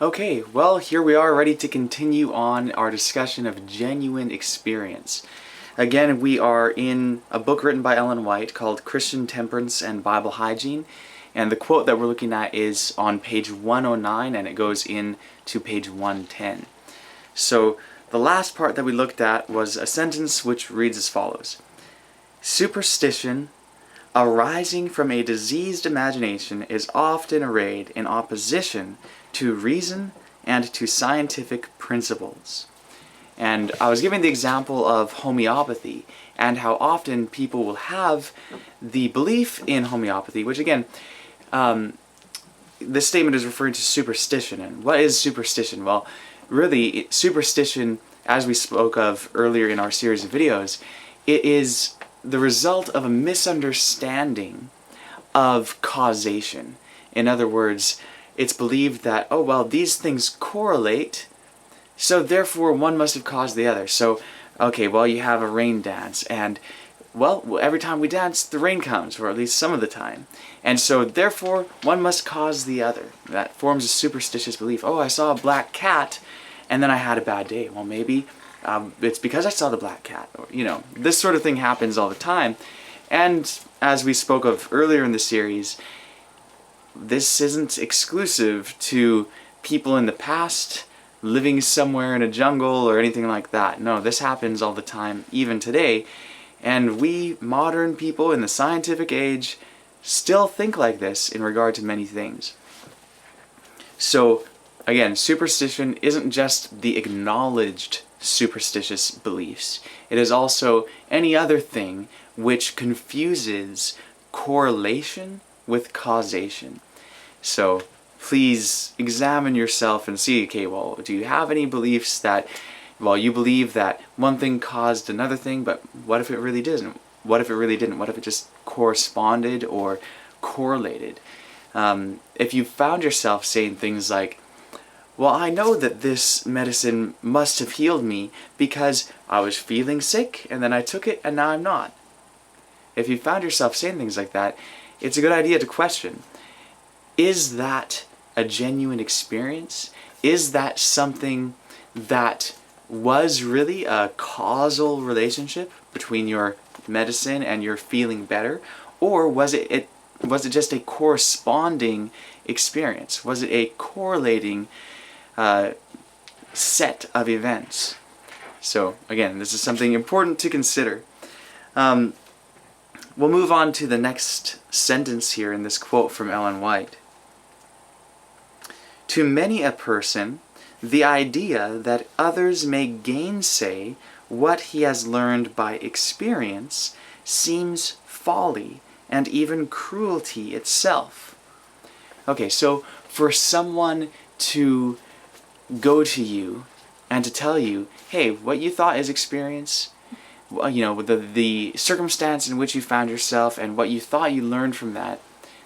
Okay, well, here we are ready to continue on our discussion of genuine experience. Again, we are in a book written by Ellen White called Christian Temperance and Bible Hygiene, and the quote that we're looking at is on page 109 and it goes in to page 110. So the last part that we looked at was a sentence which reads as follows: Superstition, arising from a diseased imagination, is often arrayed in opposition to reason and to scientific principles. And I was giving the example of homeopathy and how often people will have the belief in homeopathy, which again, this statement is referring to superstition. And what is superstition? Well, really, superstition, as we spoke of earlier in our series of videos, it is the result of a misunderstanding of causation. In other words, it's believed that, oh well, these things correlate, so therefore one must have caused the other. So, okay, well, you have a rain dance, and well, every time we dance, the rain comes, or at least some of the time. And so therefore one must cause the other. That forms a superstitious belief. Oh, I saw a black cat, and then I had a bad day. Well, maybe it's because I saw the black cat. Or, this sort of thing happens all the time. And as we spoke of earlier in the series, this isn't exclusive to people in the past living somewhere in a jungle or anything like that. No, this happens all the time, even today. And we modern people in the scientific age still think like this in regard to many things. So, again, superstition isn't just the acknowledged superstitious beliefs. It is also any other thing which confuses correlation with causation. So please examine yourself and see, okay, well, do you have any beliefs that, well, you believe that one thing caused another thing, but what if it really didn't? What if it really didn't? What if it just corresponded or correlated? If you found yourself saying things like, well, I know that this medicine must have healed me because I was feeling sick and then I took it and now I'm not. If you found yourself saying things like that, it's a good idea to question, is that a genuine experience? Is that something that was really a causal relationship between your medicine and your feeling better? Or was it just a corresponding experience? Was it a correlating set of events? So again, this is something important to consider. We'll move on to the next sentence here in this quote from Ellen White. To many a person, the idea that others may gainsay what he has learned by experience seems folly and even cruelty itself. Okay, so for someone to go to you and to tell you, hey, what you thought is experience, the circumstance in which you found yourself and what you thought you learned from that,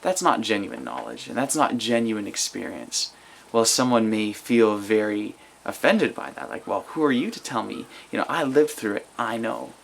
that's not genuine knowledge and that's not genuine experience. Well, someone may feel very offended by that, like, well, who are you to tell me? I lived through it, I know.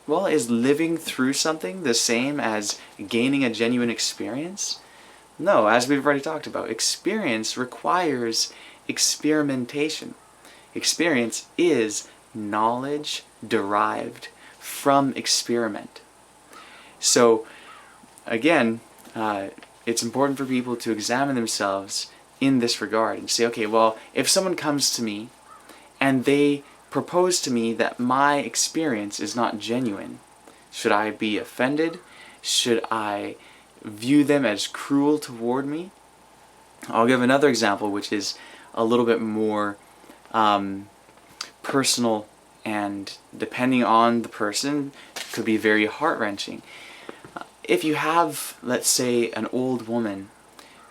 Well, is living through something the same as gaining a genuine experience? No, as we've already talked about, experience requires experimentation. Experience is knowledge derived from experiment. So, again, it's important for people to examine themselves in this regard and say, okay, well, if someone comes to me and they propose to me that my experience is not genuine, should I be offended? Should I view them as cruel toward me? I'll give another example which is a little bit more personal, and depending on the person could be very heart-wrenching. If you have, let's say, an old woman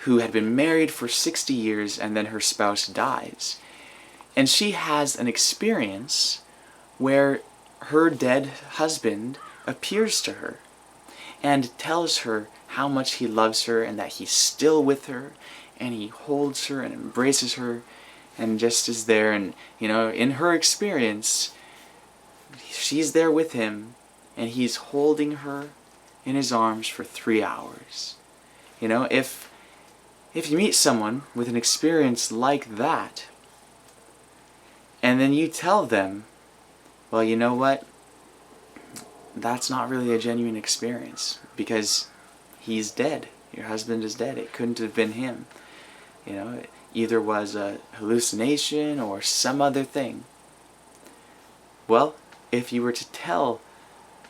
who had been married for 60 years and then her spouse dies, and she has an experience where her dead husband appears to her and tells her how much he loves her and that he's still with her, and he holds her and embraces her and just is there, and in her experience she's there with him and he's holding her in his arms for 3 hours. if you meet someone with an experience like that, and then you tell them, well, you know what? That's not really a genuine experience because he's dead. Your husband is dead. It couldn't have been him. You know, it either was a hallucination or some other thing. Well, if you were to tell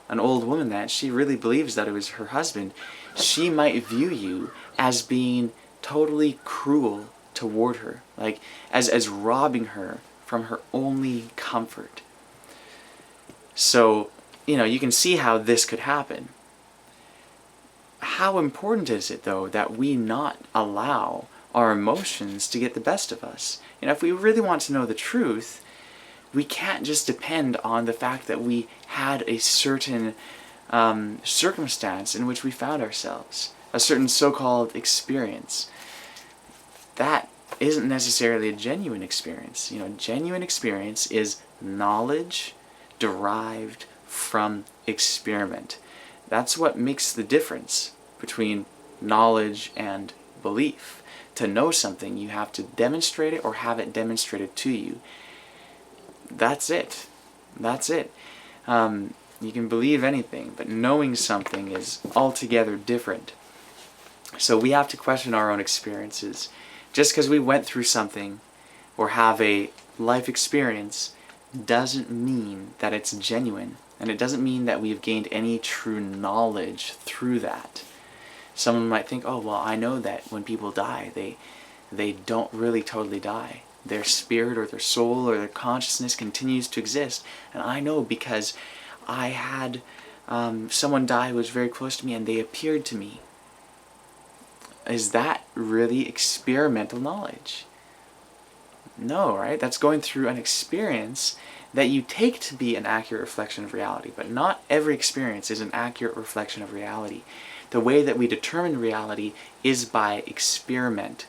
an old woman that she really believes that it was her husband, she might view you as being totally cruel toward her, like as robbing her from her only comfort. So, you know, you can see how this could happen. How important is it, though, that we not allow our emotions to get the best of us? You know, if we really want to know the truth, we can't just depend on the fact that we had a certain circumstance in which we found ourselves, a certain so-called experience. That isn't necessarily a genuine experience. You know, genuine experience is knowledge derived from experiment. That's what makes the difference between knowledge and belief. To know something, you have to demonstrate it or have it demonstrated to you. That's it. That's it. You can believe anything, but knowing something is altogether different. So we have to question our own experiences. Just because we went through something or have a life experience doesn't mean that it's genuine. And it doesn't mean that we've gained any true knowledge through that. Someone might think, oh, well, I know that when people die, they don't really totally die. Their spirit or their soul or their consciousness continues to exist. And I know because I had someone die who was very close to me and they appeared to me. Is that really experimental knowledge? No, right? That's going through an experience that you take to be an accurate reflection of reality. But not every experience is an accurate reflection of reality. The way that we determine reality is by experiment.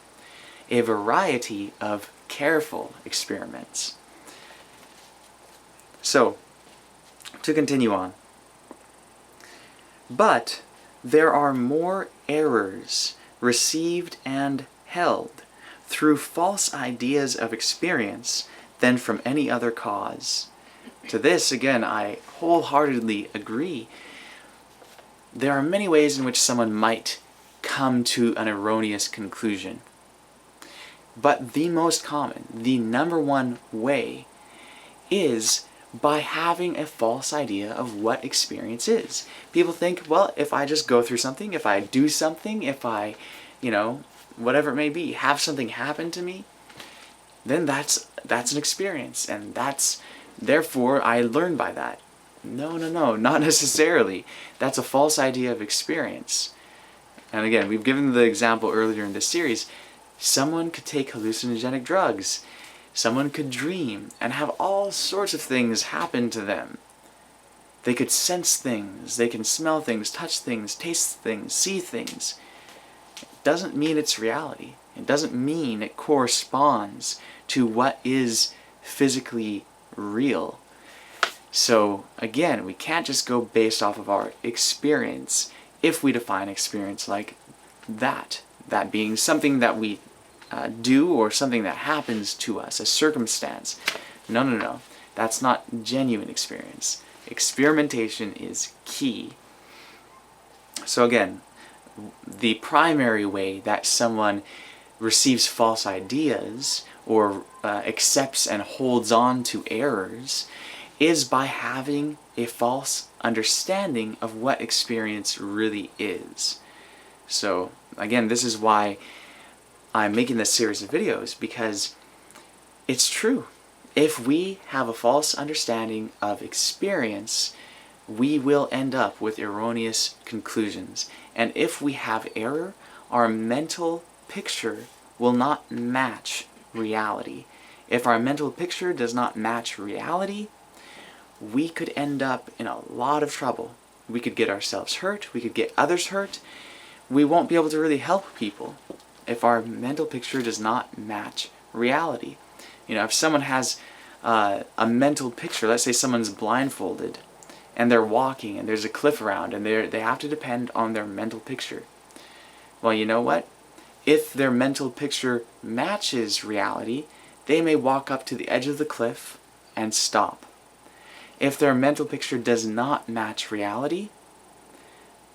A variety of careful experiments. So, to continue on. But there are more errors received and held through false ideas of experience than from any other cause. To this, again, I wholeheartedly agree. There are many ways in which someone might come to an erroneous conclusion. But the most common, the number one way, is by having a false idea of what experience is. People think, well, if I just go through something, if I do something, if I, whatever it may be, have something happen to me, then that's an experience, and therefore I learn by that. No, not necessarily. That's a false idea of experience. And again, we've given the example earlier in this series. Someone could take hallucinogenic drugs. Someone could dream and have all sorts of things happen to them. They could sense things, they can smell things, touch things, taste things, see things. It doesn't mean it's reality. It doesn't mean it corresponds to what is physically real. So again, we can't just go based off of our experience if we define experience like that being something that we do or something that happens to us, a circumstance. No. That's not genuine experience. Experimentation is key. So again, the primary way that someone receives false ideas or accepts and holds on to errors is by having a false understanding of what experience really is. So again, this is why I'm making this series of videos, because it's true. If we have a false understanding of experience, we will end up with erroneous conclusions. And if we have error, our mental picture will not match reality. If our mental picture does not match reality, we could end up in a lot of trouble. We could get ourselves hurt, we could get others hurt. We won't be able to really help people if our mental picture does not match reality. If someone has a mental picture, let's say someone's blindfolded and they're walking and there's a cliff around and they have to depend on their mental picture. Well, you know what? if their mental picture matches reality, they may walk up to the edge of the cliff and stop. If their mental picture does not match reality,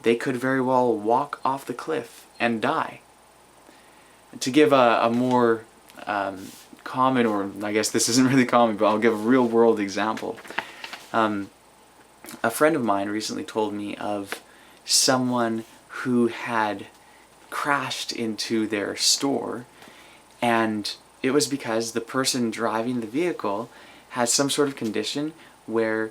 they could very well walk off the cliff and die. To give a more common, or I guess this isn't really common, but I'll give a real world example. A friend of mine recently told me of someone who had crashed into their store, and it was because the person driving the vehicle has some sort of condition where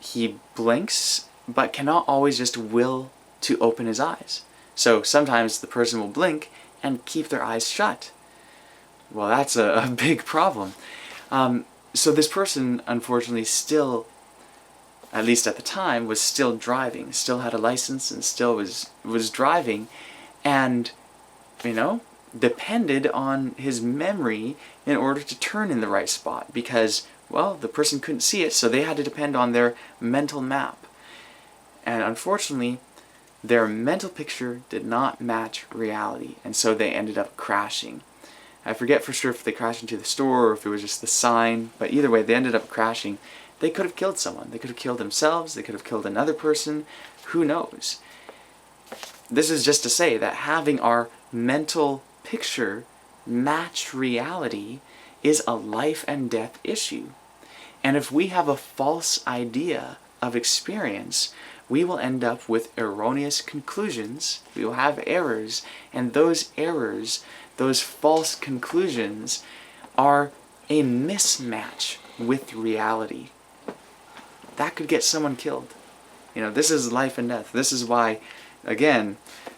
he blinks but cannot always just will to open his eyes. So sometimes the person will blink and keep their eyes shut. Well, that's a big problem. So this person, unfortunately, still, at least at the time, was still driving, still had a license and still was driving, and, you know, depended on his memory in order to turn in the right spot because, well, the person couldn't see it, so they had to depend on their mental map. And unfortunately, their mental picture did not match reality, and so they ended up crashing. I forget for sure if they crashed into the store or if it was just the sign, but either way, they ended up crashing. They could have killed someone. They could have killed themselves. They could have killed another person. Who knows? This is just to say that having our mental picture match reality is a life and death issue. And if we have a false idea of experience, we will end up with erroneous conclusions. We will have errors, and those errors, those false conclusions, are a mismatch with reality. That could get someone killed. You know, this is life and death. This is why, again,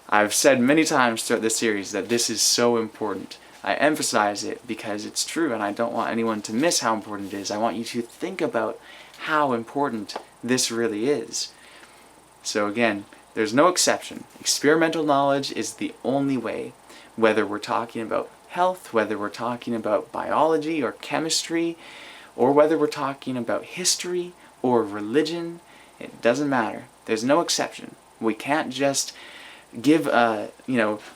I've said many times throughout this series that this is so important. I emphasize it because it's true, and I don't want anyone to miss how important it is. I want you to think about how important this really is. So again, there's no exception. Experimental knowledge is the only way, whether we're talking about health, whether we're talking about biology or chemistry, or whether we're talking about history or religion. It doesn't matter. There's no exception. We can't just give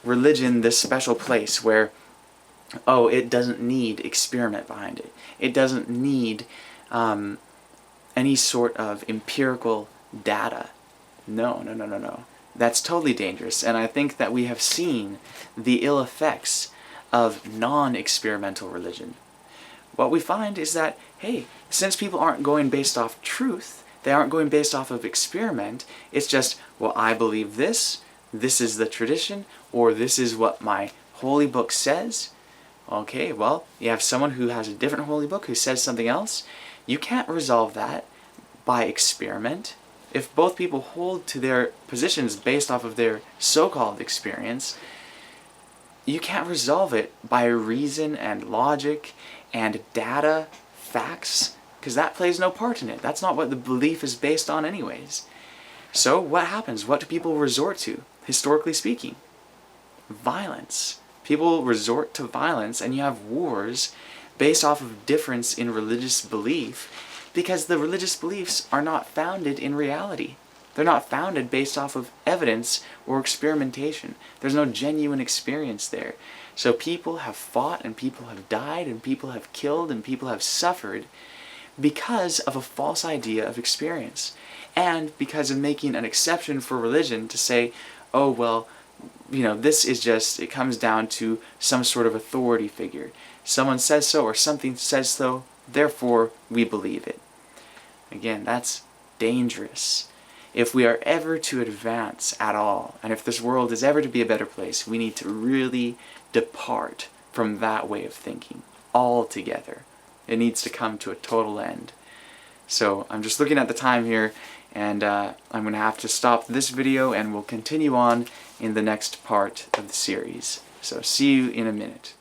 religion this special place where, oh, it doesn't need experiment behind it. It doesn't need any sort of empirical data. No. That's totally dangerous, and I think that we have seen the ill effects of non-experimental religion. What we find is that, hey, since people aren't going based off truth, they aren't going based off of experiment, it's just, well, I believe this is the tradition, or this is what my holy book says. Okay, well, you have someone who has a different holy book who says something else. You can't resolve that by experiment. If both people hold to their positions based off of their so-called experience, you can't resolve it by reason and logic and data, facts, because that plays no part in it. That's not what the belief is based on anyways. So what happens? What do people resort to, historically speaking? Violence. People resort to violence, and you have wars based off of difference in religious belief, because the religious beliefs are not founded in reality. They're not founded based off of evidence or experimentation. There's no genuine experience there. So people have fought, and people have died, and people have killed, and people have suffered because of a false idea of experience. And because of making an exception for religion to say, oh, well, you know, this is just, it comes down to some sort of authority figure. Someone says so, or something says so, therefore we believe it. Again, that's dangerous. If we are ever to advance at all, and if this world is ever to be a better place, we need to really depart from that way of thinking altogether. It needs to come to a total end. So I'm just looking at the time here, and I'm going to have to stop this video, and we'll continue on in the next part of the series. So see you in a minute.